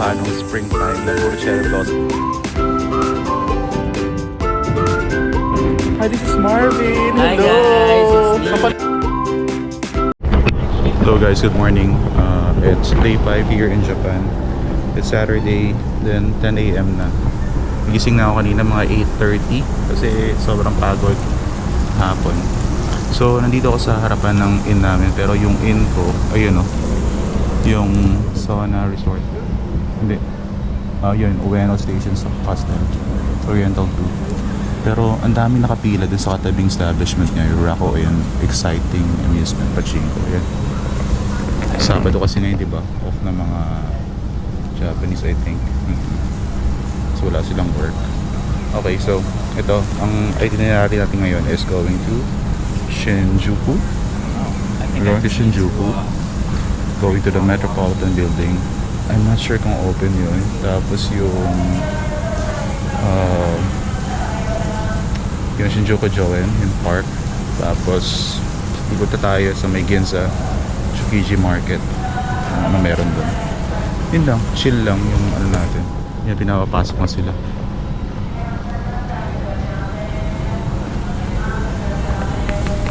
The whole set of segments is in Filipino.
mukha nung springtime na puro cherry blossom. Hi, this is Marvin. Hi Hello. guys, it's me. Hello guys, good morning. It's day 5 here in Japan. It's Saturday, then 10 a.m. na. Gising na ako kanina mga 8:30 kasi sobrang pagod hapon. So nandito ako sa harapan ng inn namin, pero yung inn ko, ayun oh, yung Sauna Resort. Hindi. Yun, Ueno Station sa Hostel. Oriental 2. Pero ang dami nakapila dun sa katabing establishment niya, yung Rako and Exciting Amusement Pachinko. Yan. Sabado kasi ngayon, di ba? Off na mga Japanese, I think. So wala silang work. Okay, so ito, ang itinerary natin ngayon is going to Shinjuku. We're going to Shinjuku. Going to the Metropolitan Building. I'm not sure kung open yun. Tapos yung Shinjuku Joen, yung park. Tapos ipunta tayo sa may Ginza Tsukiji Market. Ano meron doon. Yun lang, chill lang yung ano natin. Yan, pinapapasok na sila.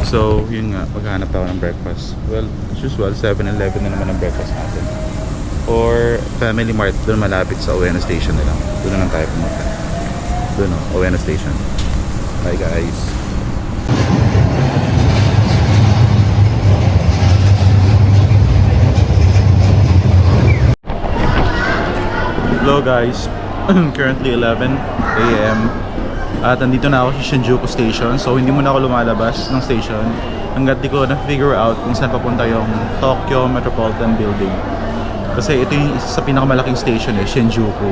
So, yun nga, maghanap tayo ng breakfast. Well, as usual, 7-Eleven na naman ang breakfast natin. Or Family Mart, doon malapit sa Ueno Station na lang. Doon na lang tayo pumunta. Doon o, Ueno Station. Bye guys. Hello guys. Currently 11 a.m. At nandito na ako sa Shinjuku Station. So hindi muna ako lumalabas ng station hanggat di ko na-figure out kung saan papunta yung Tokyo Metropolitan Building. Kasi ito yung isa sa pinakamalaking station Shinjuku.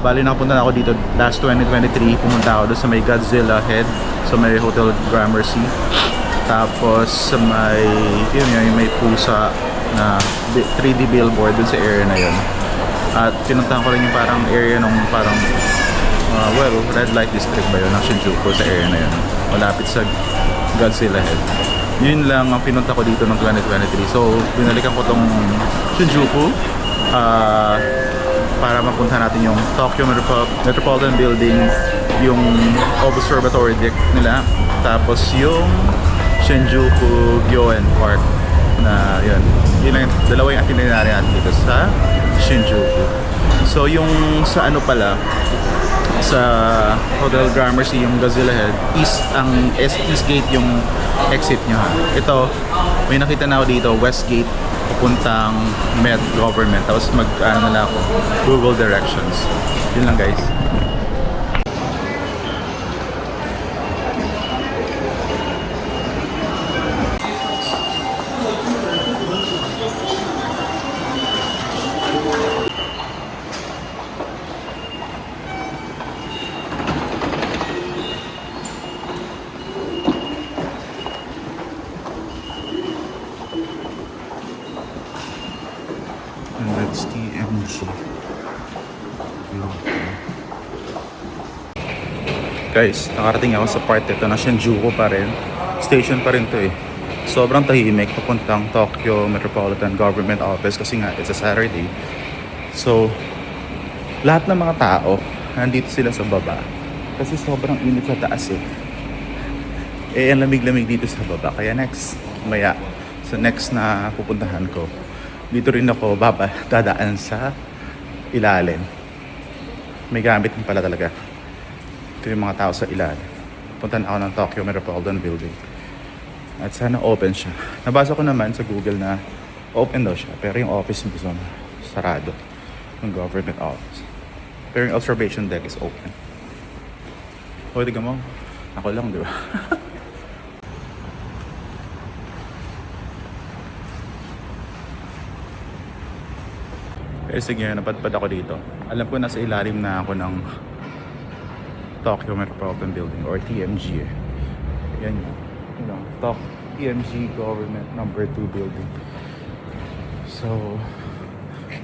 Bali nakapunta na ako dito last 2023. Pumunta ako doon sa may Godzilla Head, sa may Hotel Gramercy. Tapos sa may yung may pusa na 3D billboard doon sa area na yun. At pinuntahan ko rin yung parang area ng parang red light district ba yun ng Shinjuku, sa area na yun malapit sa Godzilla Head. Yun lang ang pinunta ko dito ng 2023. So binalikan ko tong Shinjuku para mapunta natin yung Tokyo Metropolitan Building, yung observatory deck nila, tapos yung Shinjuku Gyoen Park na yun lang yung dalawang itinerary natin dito sa Shinjuku. So yung sa ano pala, sa Hotel Gramercy, yung Godzilla Head, east gate yung exit nyo ha. Ito, may nakita na ako dito, west gate pupuntang Met Government. Tapos ano na ako, Google directions. Yun lang guys. And that's TMG. Guys, nakarating ako sa part ito na Shinjuku pa rin. Station pa rin to eh. Sobrang tahimik papuntang Tokyo Metropolitan Government Office kasi nga it's a Saturday. So, lahat ng mga tao nandito sila sa baba kasi sobrang init sa taas eh. Ang lamig-lamig dito sa baba. Kaya next na pupuntahan ko, dito rin ako dadaan sa ilalim. May gamit din pala talaga. Ito yung mga tao sa ilalim. Punta na ako ng Tokyo Metropolitan Building. At sana open siya. Nabasa ko naman sa Google na open daw siya. Pero yung office mismo sarado. Yung government office. Pero yung observation deck is open. O, tignan mo. Ako lang, di ba? Eh sige, napadpad ako dito. Alam ko nasa ilalim na ako ng Tokyo Metropolitan Building or TMG eh. Yan yun. TMG Government Number 2 Building. So,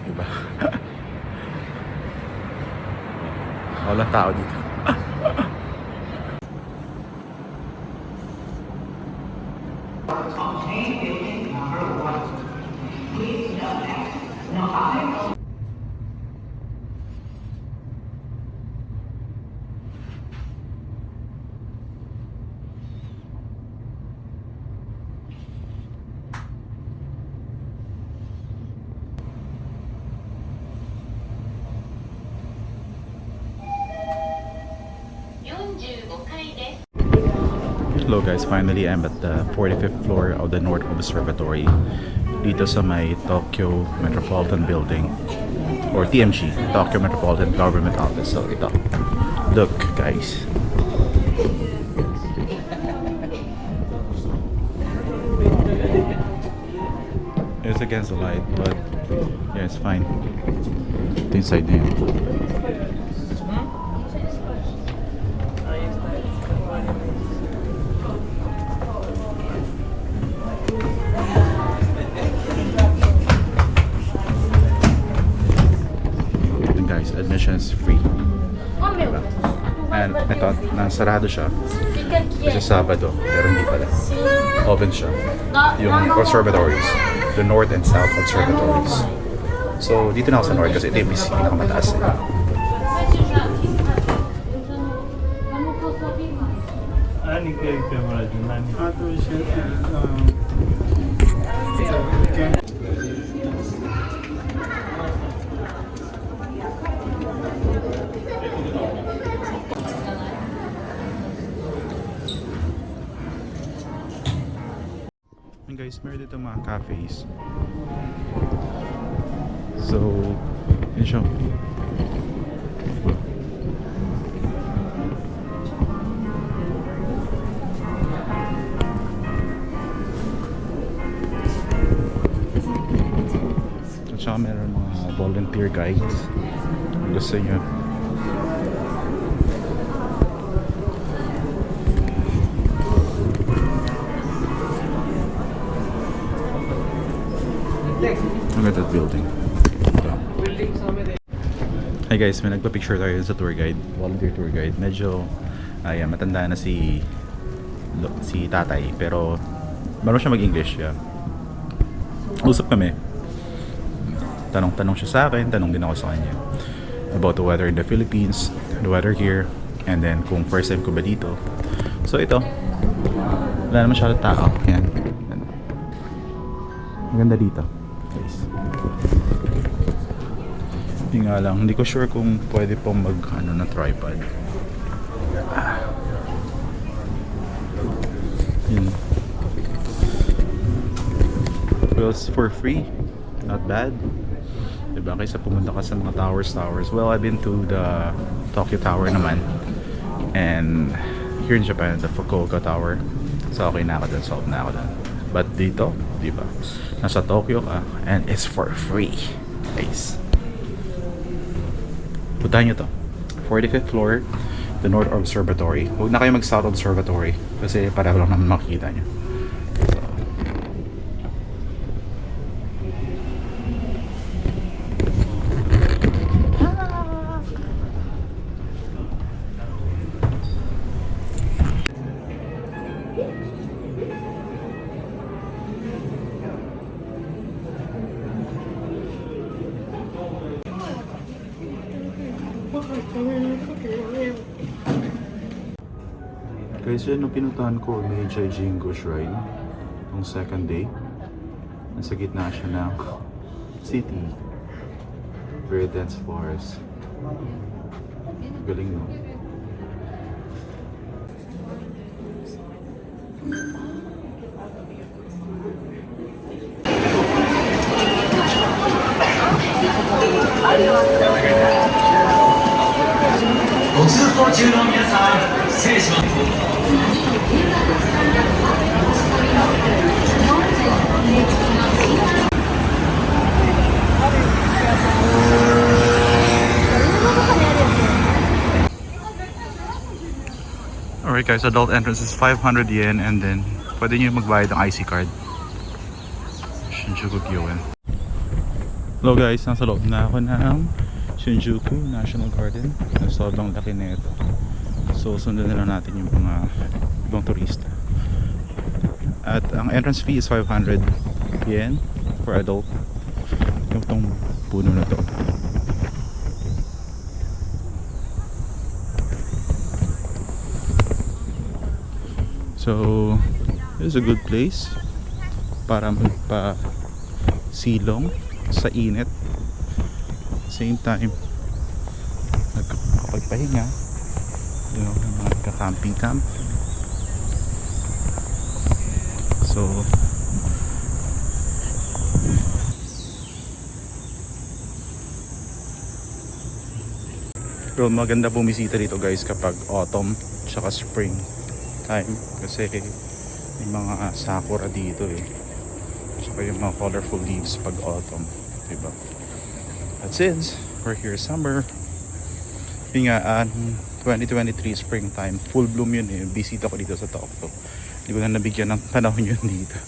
diba? Walang tao dito. Hello guys, finally I'm at the 45th floor of the North Observatory dito sa may Tokyo Metropolitan Building or TMG, Tokyo Metropolitan Government Office. So ito, look guys. It's against the light, but yeah, it's fine. Ito yung side na yun. Admission is free. Diba? And I thought nasarado siya kasi Sabado, pero hindi pala. Open siya. Yung observatories, the North and South observatories. So dito na ako sa North kasi ito yung pinakamataas. And guys, meron dito mga cafes. So, yun siya. At saka meron mga volunteer guides. Kung gusto nyo. Look at that building. Hi guys, may nagpa-picture tayo sa tour guide, volunteer tour guide. Medyo matanda na si tatay, pero marunong siya mag-English. Yeah. Usap kami. Tanong-tanong siya sa akin, tanong din ako sa kanya about the weather in the Philippines, the weather here, and then kung first time ko ba dito. So ito, wala naman siya tao. Yan. Maganda dito. Hindi nga lang, hindi ko sure kung pwede pong mag na tripod. Yun. Well, it's for free, not bad. Diba? Kaysa pumunta ka sa mga towers. Well, I've been to the Tokyo Tower naman, and here in Japan, the Fukuoka Tower. So okay na ako dun, solved na ako dun. But dito, diba? Nasa Tokyo ka, and it's for free. Guys, puntahan nyo to. 45th floor, the North Observatory. Huwag na kayo mag-South Observatory kasi pareho lang naman makikita nyo. So, guys, yan nung pinuntahan ko, Meiji Jingu Shrine nung second day. Nasa gitna siya ng city. Very dense forest. Galing, no? Alright guys, adult entrance is 500 yen and then pwede nyo magbayad ng IC card. Shinjuku Gyoen. Hello guys, nasa loob na ako ng Shinjuku National Garden. Sobrang laki na ito. So sundan na lang natin yung mga ibang turista. At ang entrance fee is 500 yen for adult. Yung tong puno na to. So, this is a good place para magpa-silong sa init. Same time, nagkakapagpahinga, mga camping camp. So pero maganda bumisita dito guys kapag autumn tsaka spring time kasi may mga sakura dito eh, tsaka yung mga colorful leaves pag autumn, diba? At since we're here summer, yun nga, 2023 springtime, full bloom yun eh, bisita ko dito sa Tokyo. Hindi ko na nabigyan ng panahon yun dito,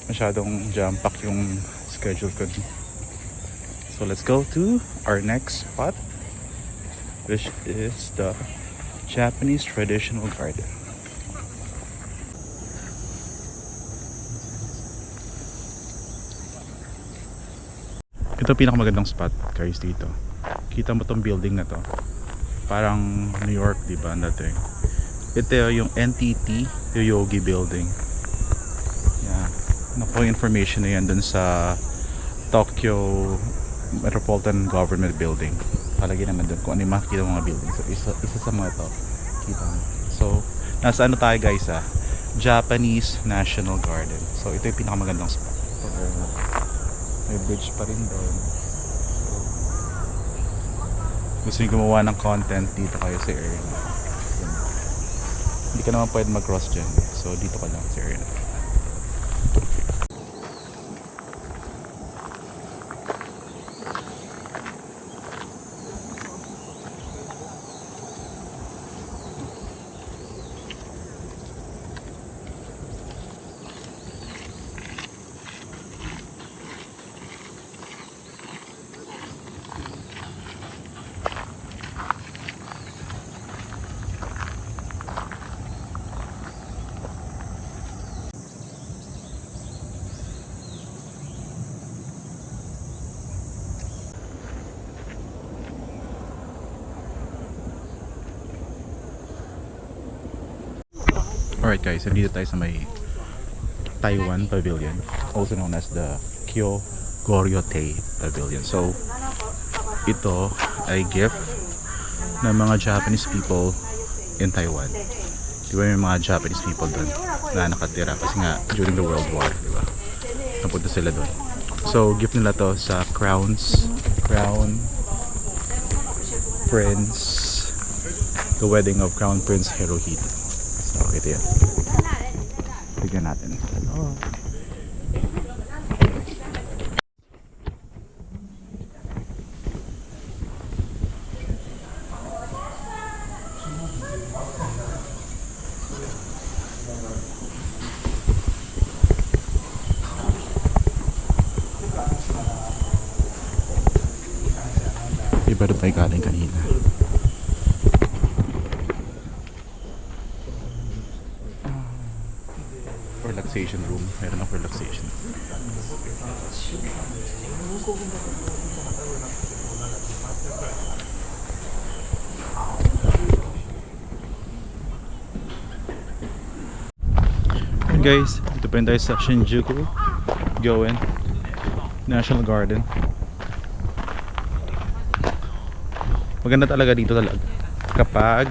masyadong jam pack yung schedule ko. So let's go to our next spot, which is the Japanese traditional garden. Ito pinakamagandang spot guys dito. Kita mo tong building na to, parang New York, diba, dati. Ito yung NTT Yoyogi building. Yeah, nakuha yung information na yan dun sa Tokyo Metropolitan Government Building. Palagi naman dun kung ano yung makikita mga building. So isa sa mga to kita mo. So nasa ano tayo guys, Japanese National Garden. So ito yung pinakamagandang spot. May bridge pa rin doon. Gusto nyo gumawa ng content, dito kayo sa area na. Hindi ka naman pwede mag-cross dyan, so dito ka lang sa area na. Alright guys, nandito tayo sa may Taiwan Pavilion, also known as the Kyo-Goryo-Tei Pavilion. So ito ay gift ng mga Japanese people in Taiwan. Diba may mga Japanese people doon na nakatira kasi nga during the World War, diba? Napunta sila doon. So gift nila to sa Crown Prince, the wedding of Crown Prince Hirohito. So ito yan. Tignan natin. Oh. Iba na tayo galing kanina. Relaxation room. Meron ako relaxation. And guys, ito pa rin tayo sa Shinjuku Goen National Garden. Maganda talaga dito talaga kapag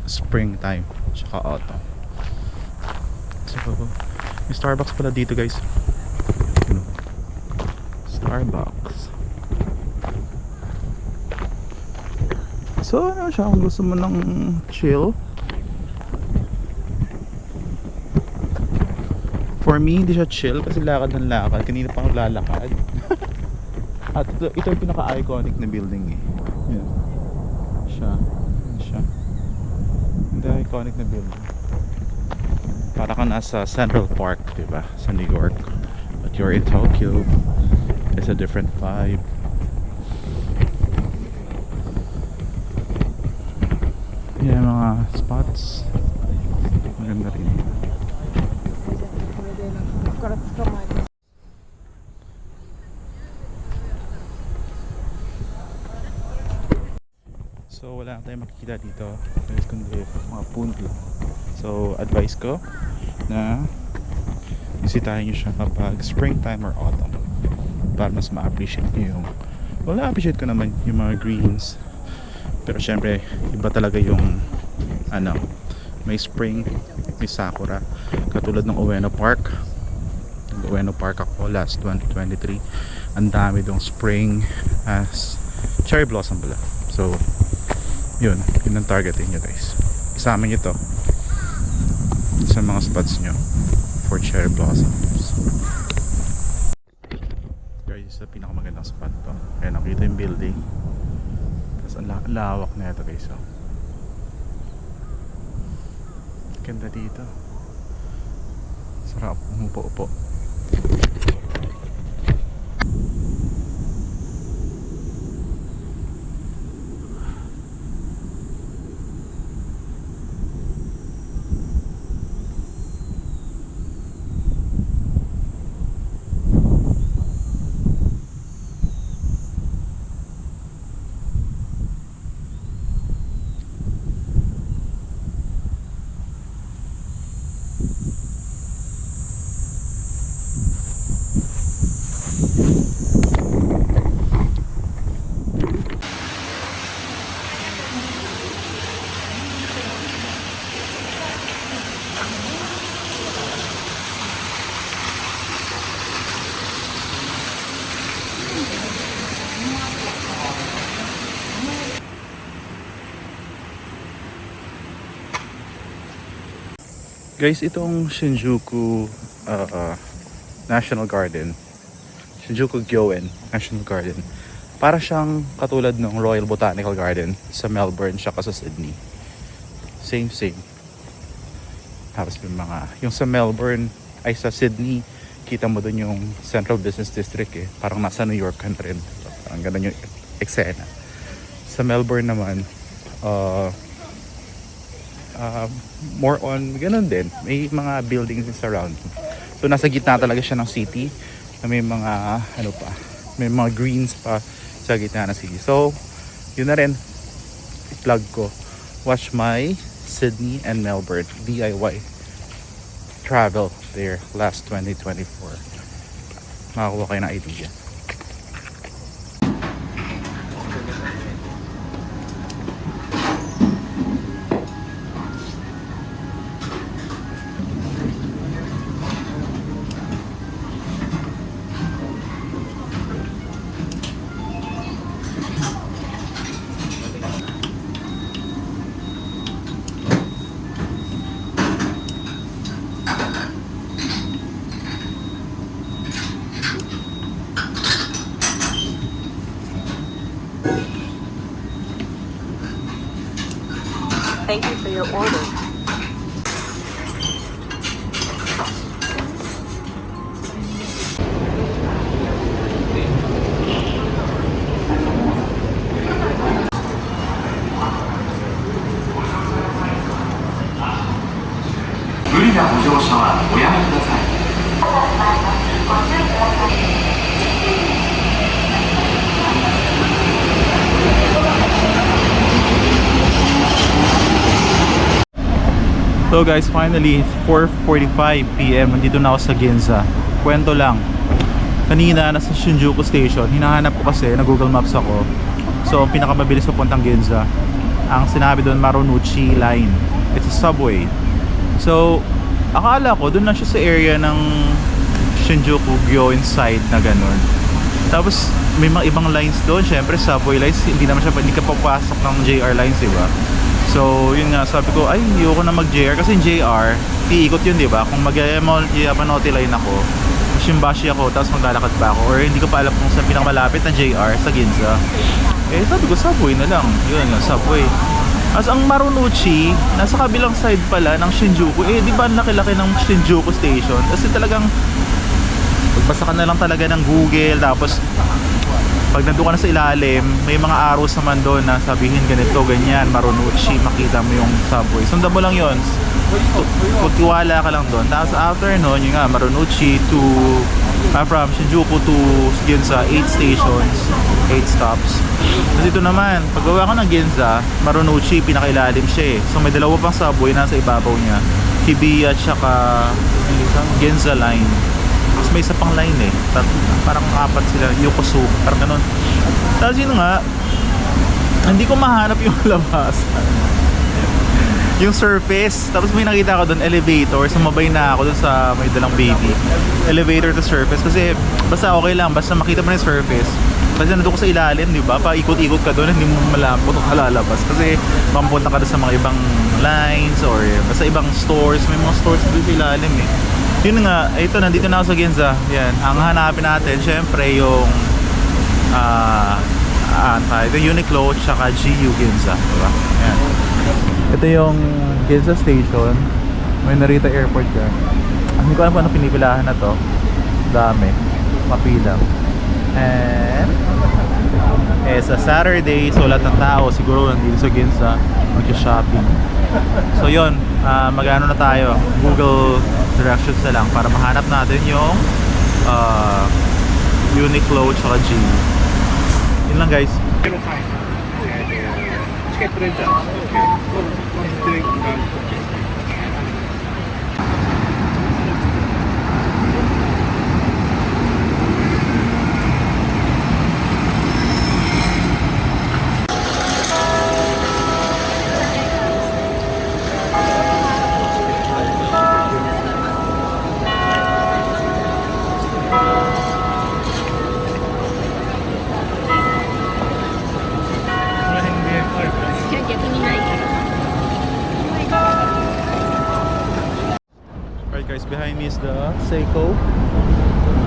springtime tsaka autumn. So may Starbucks pala dito guys. Starbucks. So ano siya, kung gusto mo ng chill. For me, hindi siya chill kasi lakad ng lakad. Kanina pa ako lalakad. At ito yung pinaka-iconic na building eh. Yan. Siya. Hindi iconic na building. Para ka nasa Central Park, diba? Sa New York. But you're in Tokyo. It's a different vibe. Yan mga spots. Maganda rin. So wala na tayong makikita dito kundi mga puno lang. So advice ko na bisitahin nyo siya kapag springtime or autumn para mas ma-appreciate nyo yung, well, na-appreciate ko naman yung mga greens, pero syempre iba talaga yung ano, may spring may sakura. Katulad ng Ueno Park. Ueno Park ako last 2023. Ang dami dong spring cherry blossom pala. So yun ang targetin nyo guys. Isama nyo to sa mga spots nyo for cherry blossoms. Guys, sa pinakamagandang spot to. Kaya nakita yung building. Tapos ang lawak na ito guys. Oh. Ganda dito. Sarap umupo-upo. Guys, itong Shinjuku National Garden, Shinjuku Gyoen National Garden, para siyang katulad ng Royal Botanical Garden sa Melbourne siya sa Sydney. Same. Tapos yung sa Melbourne ay sa Sydney, kita mo dun yung Central Business District eh. Parang nasa New York ka na rin. Parang ganun yung eksena. Sa Melbourne naman, more on ganun din, may mga buildings around. So nasa gitna talaga siya ng city, na may mga may mga greens pa sa gitna ng city. So yun na rin, i-plug ko, watch my Sydney and Melbourne DIY travel there last 2024. Makakuha kayo ng idea. Thank you for your order. So guys, finally 4:45 PM nandito na ako sa Ginza. Kwento lang, kanina nasa Shinjuku Station, hinahanap ko kasi na Google Maps ako. So ang pinakamabilis papuntang Ginza, ang sinabi doon Marunouchi Line. It's a subway. So akala ko doon lang siya sa area ng Shinjuku Gyoen side na ganun. Tapos may mga ibang lines doon, syempre subway lines, hindi ka papasok ng JR lines, diba? So yun nga, sabi ko ay ayoko na mag-JR kasi yung JR iikot yun, diba? Kung mag-Yamanoti line ako, Shimbashi ako, tapos maglalakad pa ako, or hindi ko pa alam kung saan pinakamalapit na JR sa Ginza, eh sabi ko subway na lang. Yun nga, subway. As ang Marunouchi nasa kabilang side pala ng Shinjuku, eh di ba laki-laki ng Shinjuku Station, kasi talagang pagbasa ka na lang talaga ng Google, tapos pag nandun ka na sa ilalim, may mga arrows naman doon na sabihin ganito, ganyan, Marunouchi, makita mo yung subway. Sundan mo lang yun, magtiwala ka lang doon. Tapos after nun, yun nga, Marunouchi to from Shinjuku to Ginza, 8 stations, 8 stops. Tapos ito naman, paggawa ko ng Ginza, Marunouchi, pinakailalim siya eh. So may dalawa pang subway nasa ibabaw niya, Hibiya at saka Ginza line. Tapos may isa pang line eh, parang apat sila, Yokosuka, parang ganun. Tapos yun nga, hindi ko mahanap yung labas. yung surface. Tapos may nakita ako doon, elevator. Sumabay na ako doon sa may dalang baby. Elevator to surface. Kasi basta okay lang, basta makita mo na yung surface. Kasi nandun ko sa ilalim, di ba? Paikot-ikot ka doon, hindi mo malambot o kalalabas. Kasi mapunta ka doon sa mga ibang lines or basta ibang stores. May mga stores doon sa ilalim eh. Yun nga, ito, nandito na ako sa Ginza. Yan, ang hanapin natin, syempre yung yung Uniqlo tsaka GU Ginza, diba? Yan. Ito yung Ginza Station. May Narita Airport dyan. Hindi ko alam kung ano pinipilahan na to. Dami. Mapila. And it's a Saturday, so lahat ng tao siguro nandito sa Ginza mag-shopping. So yun, mag-ano na tayo, Google directions na lang para mahanap natin yung Uniqlo tsaka GU. Yun lang guys. Alright guys, behind me is the Seiko.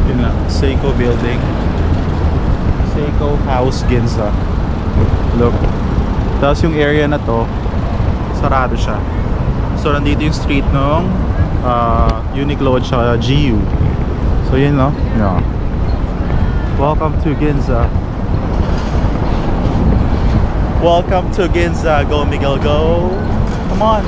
Yun lang, Seiko building. Seiko House Ginza. Look. Tapos yung area na to, sarado siya. So nandito yung street nung Uniqlo at saka GU. So yun no? Yeah. Welcome to Ginza. Welcome to Ginza. Go Miguel, go. Come on.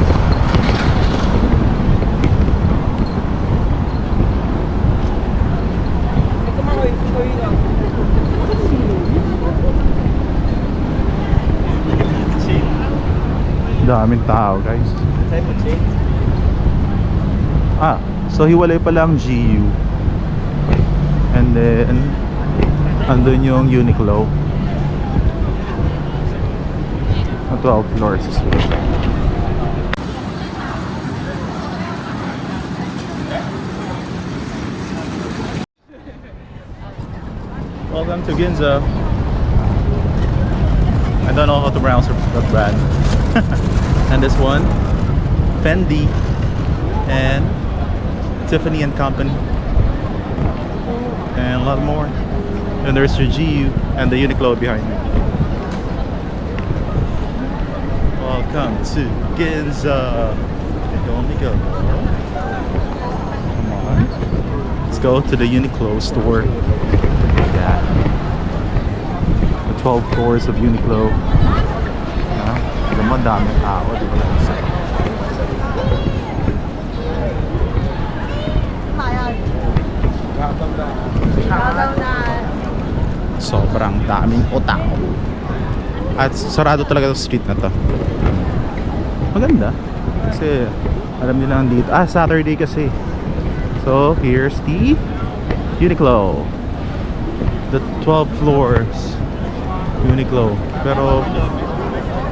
Daming tao guys. So hiwalay pala ang GU. And then andun yung Uniqlo. 12 floors. Welcome to Ginza. I don't know how to pronounce the brand. And this one, Fendi and Tiffany and Company, and a lot more. And there's your GU and the Uniqlo behind me. Welcome to Ginza. Go Miguel. Come on. Let's go to the Uniqlo store. Yeah. The 12 floors of Uniqlo. Madami tao, di ba lang isa? Sobrang daming tao. At sarado talaga yung street na to. Maganda. Kasi alam nila nandito. Saturday kasi. So here's the Uniqlo. The 12 floors Uniqlo. Pero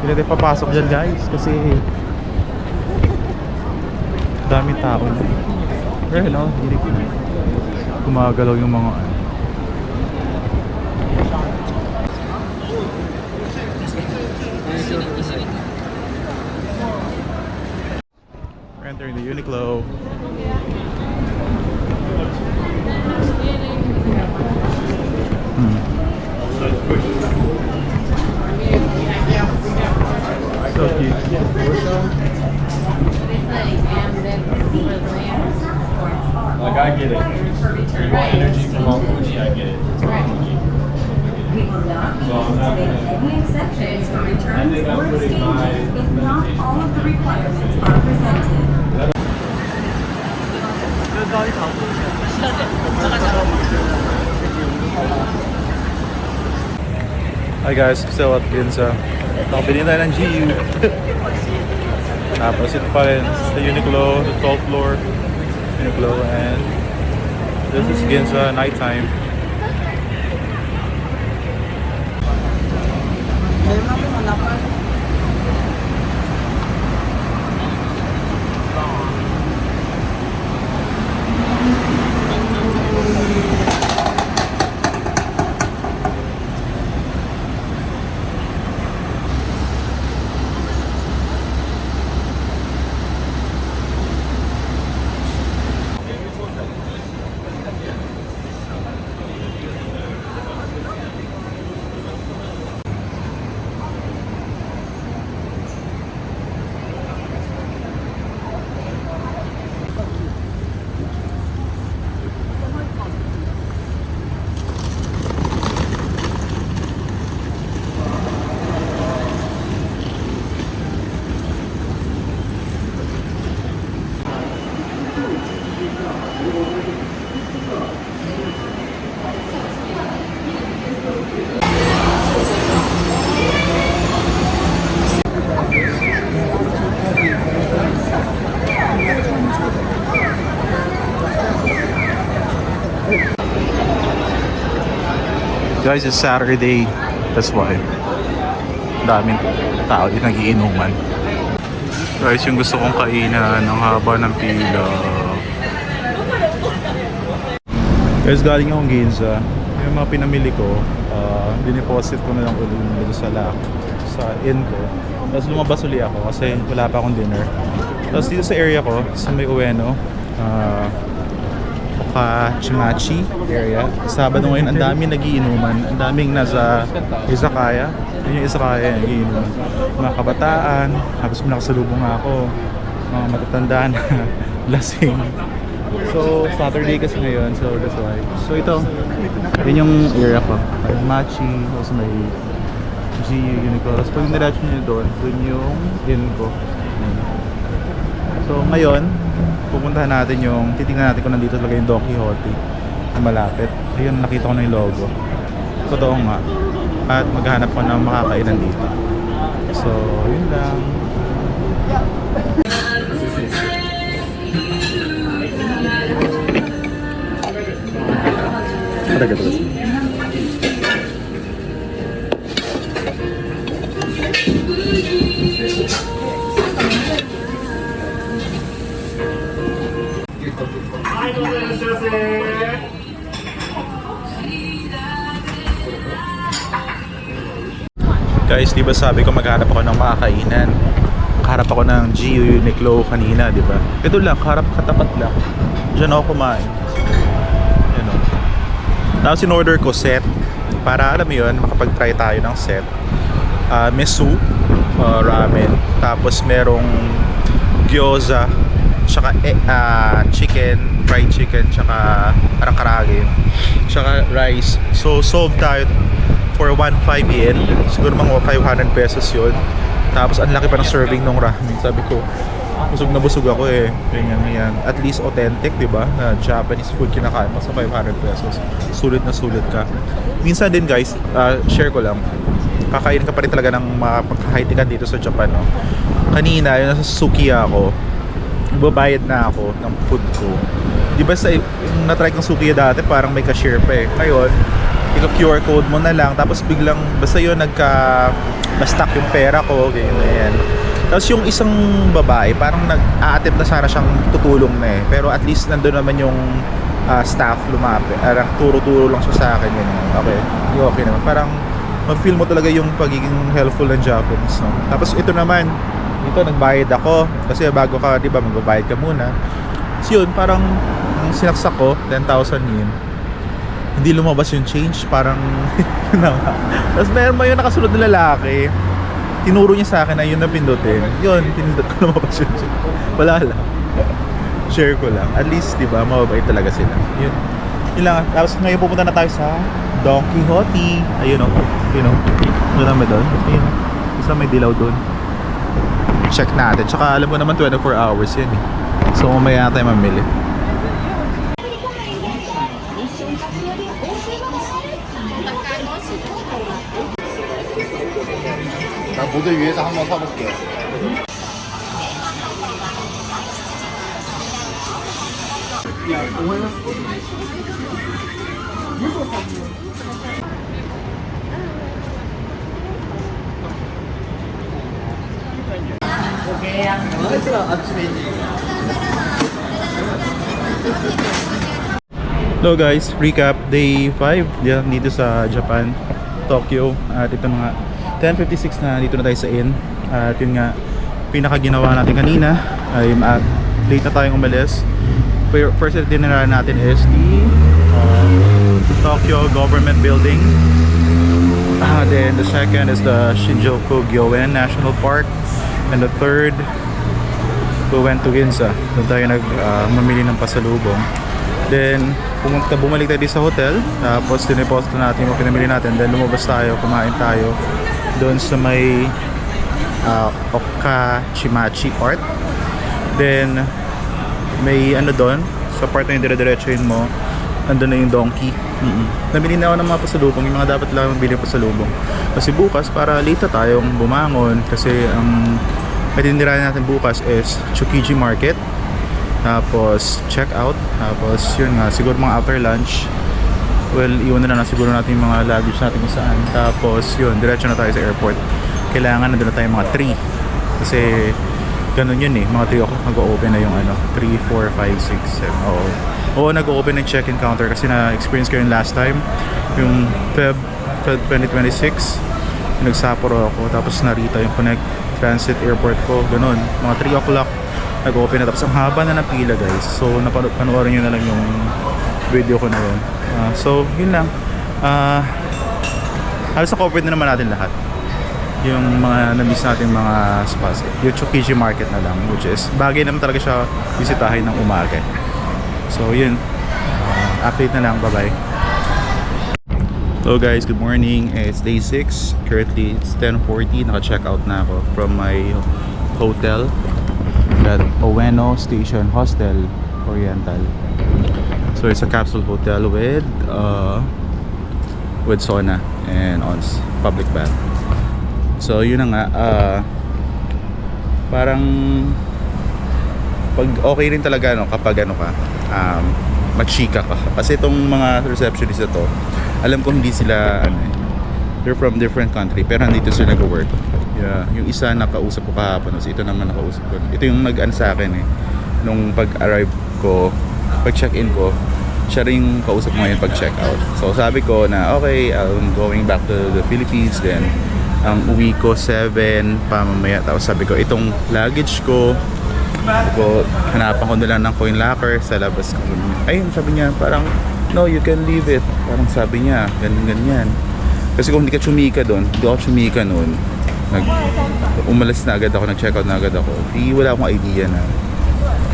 hindi natin papasok dyan guys kasi dami tao na. Pero hello, hindi gumagalaw yung mga ano. We're entering the Uniqlo. So cute. Like I get it. You want energy from all Fuji, I get it. We will not be anticipating any exceptions for returns or exchanges if not all of the requirements are presented. Hi guys, still at Ginza. Nakabili tayo ng GU. Tapos ito pa rin, the Uniqlo, the 12th floor Uniqlo, and this is Ginza nighttime. Guys, it's Saturday. That's why. Daming tao dito nagiinuman. Guys, yung gusto kong kainan ang haba ng pila. Guys, galing akong Ginza. Yung mga pinamili ko, dineposit ko na lang ulit sa sa inn ko. Tapos lumabas ulit ako kasi wala pa akong dinner. Tapos dito sa area ko, sa may Ueno, Okachimachi area. Sabado ngayon, ang daming nagiinuman. Ang daming nasa izakaya. Yun yung izakaya, nagiinuman. Mga kabataan, tapos may nakasalubong nga ako. Mga matatandaan, lasing. So, Saturday kasi ngayon, so that's why. So ito, yun yung area ko. May Machi, tapos may GU Uniqlo. Tapos pag nilatch nyo doon yung inn ko. So ngayon, pupuntahan natin yung, titingnan natin kung nandito talaga yung Don Quixote na malapit. Ayun, nakita ko na yung logo. Totoo nga. At maghahanap ko ng makakainan dito. So, yun lang. Guys, di ba sabi ko maghanap ako ng makakainan? Harap ako ng GU Uniqlo kanina, di ba? Ito lang, harap katapat lang. Diyan ako kumain. Yan o. Tapos in-order ko set. Para alam mo yun, makapag-try tayo ng set. May soup, ramen. Tapos merong gyoza, tsaka chicken, fried chicken, tsaka parang karage, tsaka rice. So solve tayo for 1.5 yen. Siguro mga 500 pesos yun. Tapos ang laki pa ng serving ng ramen. Sabi ko, busog na busog ako eh. Ganyan. At least authentic, di ba? Na Japanese food kinakain mo sa 500 pesos. Sulit na sulit ka. Minsan din guys, share ko lang. Kakain ka pa rin talaga ng mapagkakaitikan dito sa Japan, no? Kanina, yung nasa Sukiya ako, babayad na ako ng food ko. Di ba yung na-try kong Sukiya dati, parang may cashier pa eh. Ngayon, ika-QR code mo na lang, tapos biglang, basta yun, na-stack yung pera ko, ganyan. Tapos yung isang babae, parang nag-a-attempt na sana siyang tutulong na eh. Pero at least nandun naman yung staff lumapit. Parang turo-turo lang siya sa akin, ganyan. Okay naman. Parang ma-feel mo talaga yung pagiging helpful ng Japanese, no? Tapos ito naman, dito nagbayad ako. Kasi bago ka, di ba, magbabayad ka muna. So yun, parang ang sinaksak ko, 10,000 yen. Hindi lumabas yung change, parang tapos meron ba yung nakasunod na lalaki, tinuro niya sa akin na yun na pindutin. Yun, pinindot ko, lumabas yung change. Wala lang. Share ko lang. At least, di ba, mababait talaga sila. Yun lang. Tapos ngayon pupunta na tayo sa Don Quixote. Ayun o. Doon naman doon. Ayun. Isa may dilaw doon. Check natin. Tsaka alam mo naman 24 hours yan eh. So mamaya tayo mamili. 나 모델 위해서 한번 사볼게요. Hello guys, recap day 5 dito sa Japan, Tokyo. At ito na nga 10:56 na, dito na tayo sa inn. At yun nga, pinakaginawa natin kanina ay late na tayong umalis. First itinerary natin is the Tokyo Government Building. Then the second is the Shinjuku Gyoen National Park. And the third, we went to Ginza. Doon tayo mamili ng pasalubong. Then bumalik tayo sa hotel. Tapos dinipost natin yung pinamili natin. Then lumabas tayo, kumain tayo doon sa may Okachimachi Art. Then may doon sa part na yung dire-diretsuhin mo, andun na yung donkey. Nabili na ako ng mga pasalubong, yung mga dapat lang mabili pasalubong. Kasi bukas, para late tayong bumangon, kasi ang matindirahan natin bukas is Tsukiji Market, tapos check out, tapos yun nga, siguro mga after lunch well, iwan na lang siguro natin yung mga luggage natin kung saan. Tapos yun, diretso na tayo sa airport. Kailangan na doon na tayo mga 3 kasi ganun yun eh, mga 3 o'clock nag-open na yung 3, 4, 5, 6, 7. Oo, nag-open ng check-in counter kasi na-experience ko yung last time, yung Feb 2026, nagsaporo ako, tapos narito yung Connect Transit Airport ko, ganun, mga 3 o'clock nag-open na, tapos ang haba na ng pila guys. So panoorin nyo na lang yung video ko na yun. So yun lang, halos na-covered na naman natin lahat yung mga na-miss natin mga spots. Yung Tsukiji Market na lang, which is bagay naman talaga siya bisitahin ng umaga. So yun, update na lang, bye bye. Hello guys, good morning. It's day 6. Currently it's 10:40. Naka-check out na ako from my hotel at Ueno Station Hostel Oriental. So it's a capsule hotel with sauna and public bath. So yun na nga, parang pag okay rin talaga kapag machika ka. Kasi itong mga receptionist na to, alam ko hindi sila they're from different country pero nandito sila nag-work. Yeah, yung isa nakausap ko kahapon, so ito naman nakausap ko. Ito yung nag-ano sa akin nung pag-arrive ko, pag-check-in ko, siya rin yung kausap mo ngayon pag-check-out. So sabi ko na okay, I'm going back to the Philippines, then ang uwi ko 7 pa mamaya. Tapos sabi ko itong luggage ko, hanapan ko nila ng coin locker sa labas ko. Ayun, sabi niya parang no, you can leave it. Parang sabi niya ganyan. Kasi kung hindi ka tsumika doon, hindi ako tsumika noon. Umalis na agad ako, nag-check out na agad ako. Wala akong idea na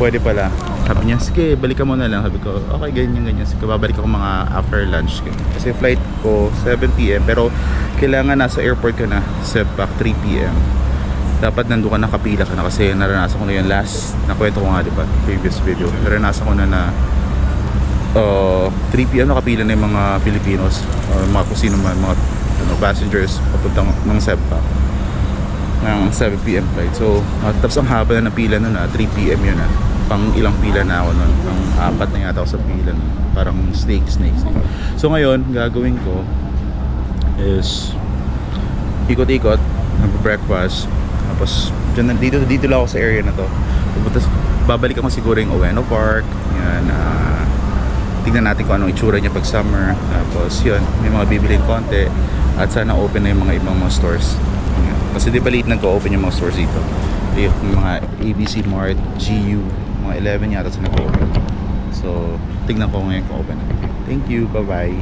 pwede pala. Sabi niya, sige, balikan mo na lang. Sabi ko, okay, ganyan. Sige, babalik ako mga after lunch. Kasi flight ko 7 p.m. Pero kailangan nasa airport ka na Sebpak 3 p.m. Dapat nandun ka, nakapila ka na. Kasi naranasan ko na yun last, nakwento ko nga, diba, previous video. Naranasan ko na 3 p.m. nakapila na yung mga Filipinos, mga kusino man, mga passengers papuntang ng Sebpak ng 7 p.m. flight. So, tapos ang haba na pila nun 3 p.m. yun pang ilang pila na ako nun, pang 4 na yata ako sa pila nun. Parang snake. So ngayon, gagawin ko is ikot-ikot, nag-breakfast, tapos dito lang ako sa area na to. Tapos babalik ako siguro yung Ueno Park, yan, tignan natin kung anong itsura niya pag summer. Tapos yun, may mga bibilin konti at sana open na yung mga ibang mga stores. Yan. Kasi di ba late nag-open yung mga stores dito, yung mga ABC Mart, GU, mga 11 yata sa nag-open. So tignan ko ngayon kung open na. Thank you, bye bye.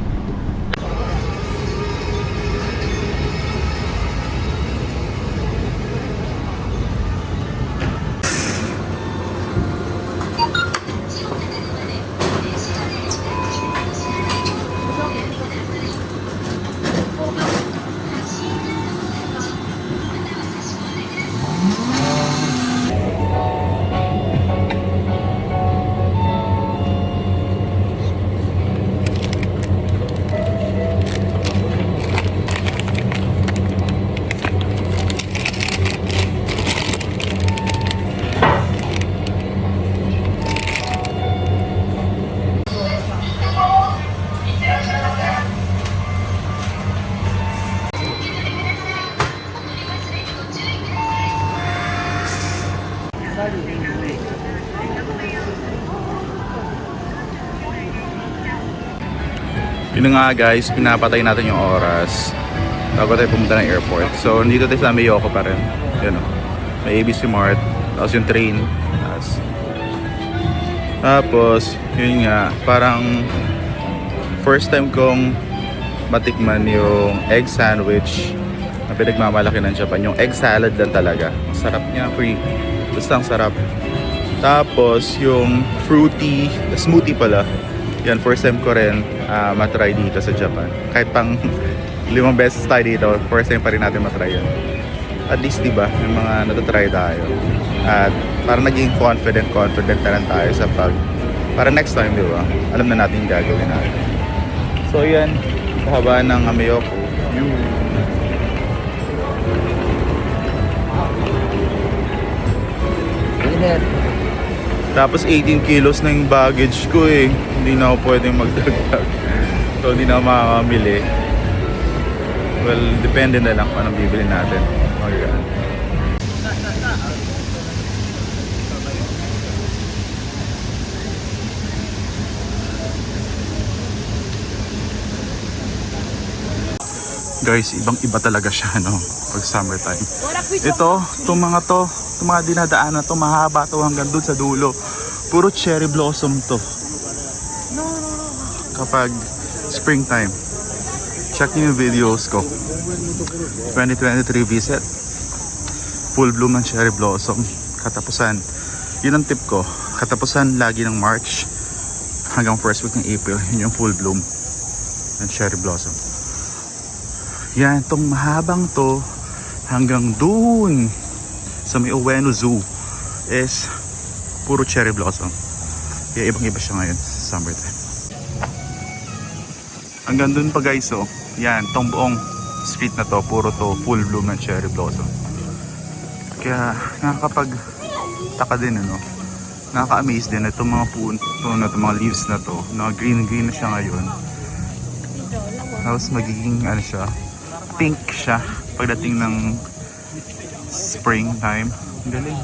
Yun nga guys, pinapatay natin yung oras bago tayo pumunta ng airport. So nandito tayo sa Miyoko pa rin. Yun o, may ABC Mart, tapos yung train. Tapos yun nga, parang first time kong matikman yung egg sandwich na pinagmamalaki ng Japan. Yung egg salad lang talaga, ang sarap niya, free, basta ang sarap. Tapos yung fruity smoothie pala, yan, first time ko rin matry dito sa Japan. Kahit pang 5 beses tayo dito, first time pa rin natin matry yan. At least diba, yung mga natatry tayo. At parang naging confident na lang tayo sa para next time, diba, alam na natin yung gagawin natin. So yan, kahabaan ng Ameyoko. Tapos 18 kilos na yung baggage ko eh. Hindi na ako pwedeng magdagdag. So hindi na ako makakabili. Well, depende na lang kung anong bibili natin. Ayan. Guys, ibang-iba talaga siya, no? Pag summertime. Itong mga dinadaanan to, mahaba to hanggang dun sa dulo. Puro cherry blossom to. Kapag springtime. Check niyo yung videos ko. 2023 visit. Full bloom ng cherry blossom. Katapusan. Yun ang tip ko. Katapusan lagi ng March hanggang first week ng April. Yun yung full bloom ng cherry blossom. Yan, itong mahabang to hanggang dun sa may Ueno Zoo is puro cherry blossom. Kaya ibang-iba siya ngayon sa summertime. Hanggang dun pa guys, oh. Yan, itong buong street na to, puro to full bloom ng cherry blossom. Kaya nakakapag-taka din, ano. Nakaka-amaze din itong mga puno na itong mga leaves na to, na green-green na siya ngayon. Tapos magiging ano siya, pink siya pagdating ng springtime. Ang galing.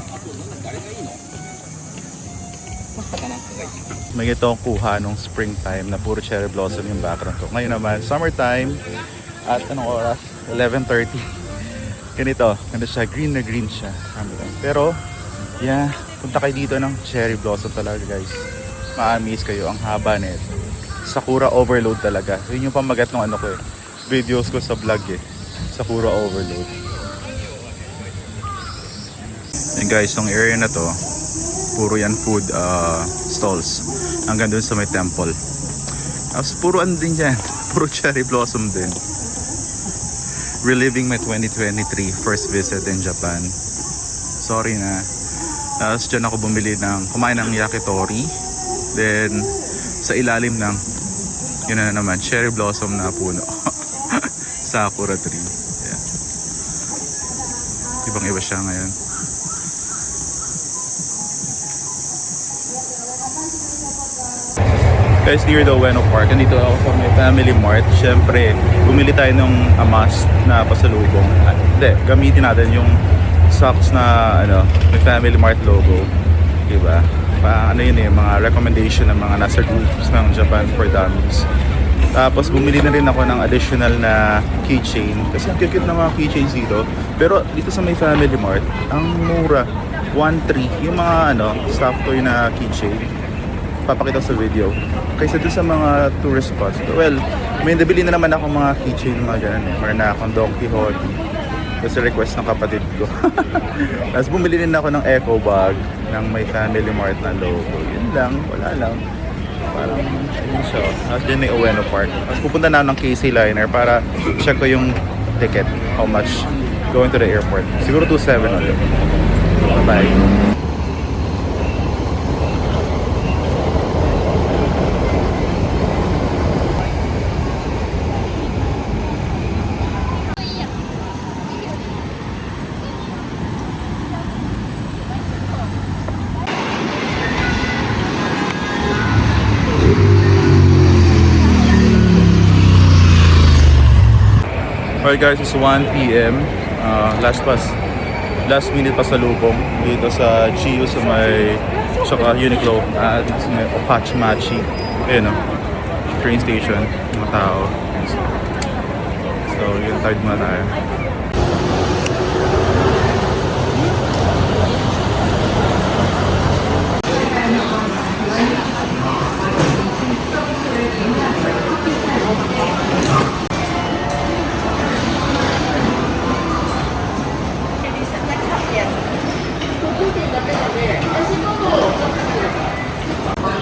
May ito ang kuha nung springtime na puro cherry blossom yung background ko. Ngayon naman, summertime at anong oras? 11:30. Ganito siya, green na green siya. Pero, yeah, punta kayo dito ng cherry blossom talaga guys. Ma-amaze kayo, ang haba nito. Sakura overload talaga. Yun yung pamagat ng ano ko eh. Videos ko sa vlog eh. Sakura overload. And guys, tong area na to, puro yan food stalls. Hanggang dun sa may temple. Tapos puro ano din dyan. Puro cherry blossom din. Reliving my 2023 first visit in Japan. Sorry na. Tapos dyan ako kumain ng yakitori. Then sa ilalim ng yun na naman, cherry blossom na puno. Sakura tree. Yeah. Ibang-iba siya ngayon. Guys, near the Ueno Park, nandito ako sa may Family Mart. Siyempre, bumili tayo ng must na pasalubong. Hindi, gamitin natin yung socks na may Family Mart logo. Diba? Ano yun eh, mga recommendation ng mga nasa groups ng Japan for Dummies. Tapos bumili na rin ako ng additional na keychain. Kasi ang cute ng mga keychains dito. Pero dito sa may Family Mart, ang mura. 1.3 yung mga stuffed toy na keychain. Papakita sa video. Kaysa doon sa mga tourist spots. Well, may nabili na naman ako mga keychain, mga ganun eh. Meron na akong Don Quixote. Kasi request ng kapatid ko. Tapos bumili din ako ng eco bag ng may Family Mart na logo. Yun lang, wala lang. Parang yun siya. Tapos din may Ueno Park. Tapos pupunta na ng KC Liner para check ko yung ticket. How much going to the airport. Siguro 2.7 ulit. Bye-bye. Alright guys, it's 1 PM. Last minute pasalubong dito sa Chiyo sa may Uniqlo at sa may Okachimachi. Ayun train station, mga tao. So yun, tawid muna tayo.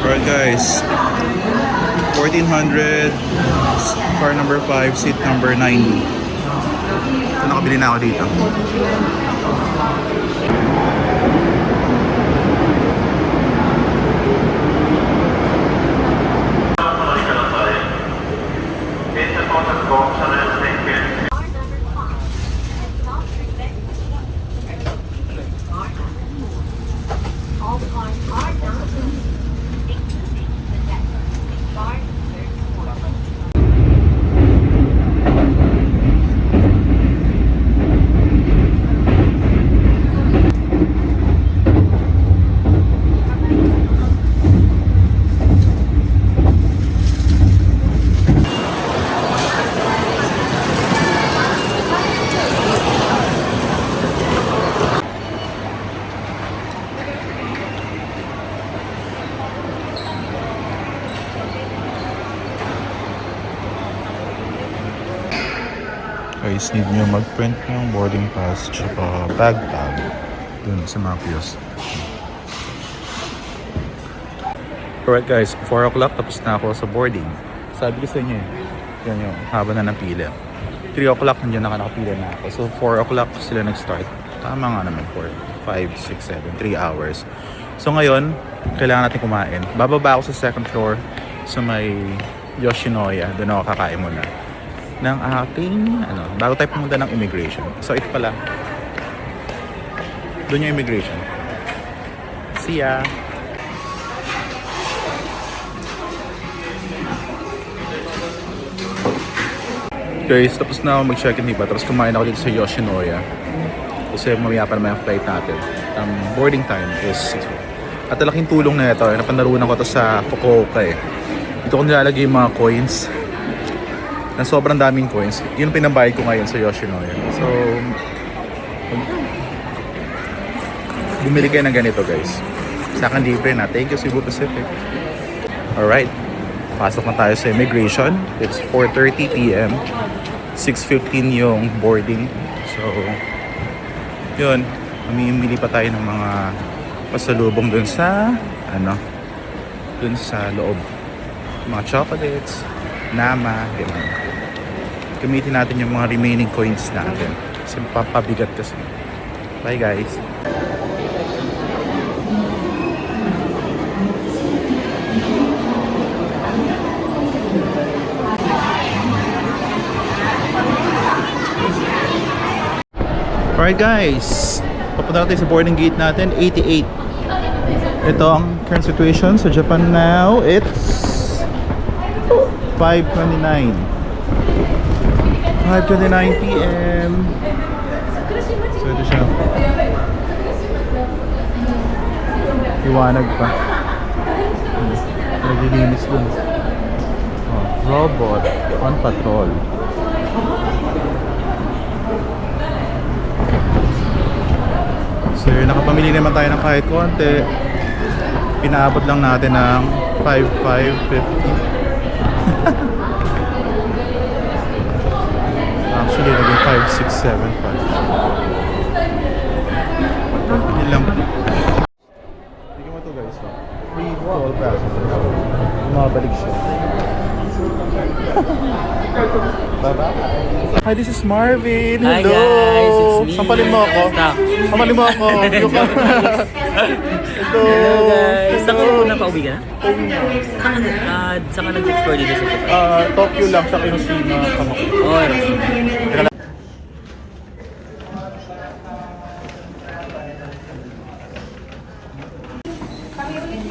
Alright guys, 1400, car number 5, seat number 90. So nakabili na ako dito. guys need nyo mag-print ng boarding pass tsaka bag tag dun sa mga kiosk. Alright guys, 4 o'clock tapos na ako sa boarding. Sabi ko sa inyo yan yung haba na ng pila. 3 o'clock nandiyan nakapila na ako. So 4 o'clock sila nag-start. Tama nga naman, 4, 5, 6, 7, 3 hours. So ngayon, kailangan natin kumain. Bababa ako sa second floor sa may Yoshinoya. Doon ako kakain muna ng ating, bago tayo pumunta ng immigration. So ito pala. Doon yung immigration. See ya! Guys, tapos na ako mag-check-in diba? Tapos kumain ako dito sa Yoshinoya. Kasi mamaya pa naman yung flight natin. Boarding time is 6. At laking tulong na ito. Napanarunan ko to sa Fukuoka eh. Dito ko nilalagay yung mga coins. Na sobrang daming coins. Yun ang pinabayad ko ngayon sa Yoshinoya. So, bumili kayo ng ganito guys. Sa akin libre na. Thank you Cebu Pacific. Alright. Pasok na tayo sa immigration. It's 4:30 p.m. 6:15 yung boarding. So, yun. Mamimili pa tayo ng mga pasalubong dun sa, dun sa loob. Mga chocolates, nama, gano'n. Gamitin natin yung mga remaining coins natin. Kasi papabigat kasi. Bye guys! Alright guys, papunta natin sa boarding gate natin, 88. Ito ang current situation sa Japan now. It's 5:29. 5:29 p.m. So ito siya. Iwanag pa. Naglilinis dun. Oh, robot on patrol. So nakapamili naman tayo ng kahit konti. Pinaabot lang natin ng 5,550. Actually, naging 5,675. Hindi lang. Tignan mo ito guys. Free toll passes. Mabalik siya. Bye-bye. Hi, this is Marvin. Hello. Hi guys, it's me. Sampalin mo ako. Stop. Sampalin mo ako. Ito. Hello guys. Saan ka na pauwi ka na? Saan ka nag-explore dito sa Japan? Tokyo lang sa Hiroshima, Kamakura. Oh,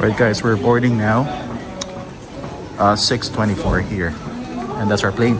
Right guys, we're boarding now. 6:24 here. And that's our plane.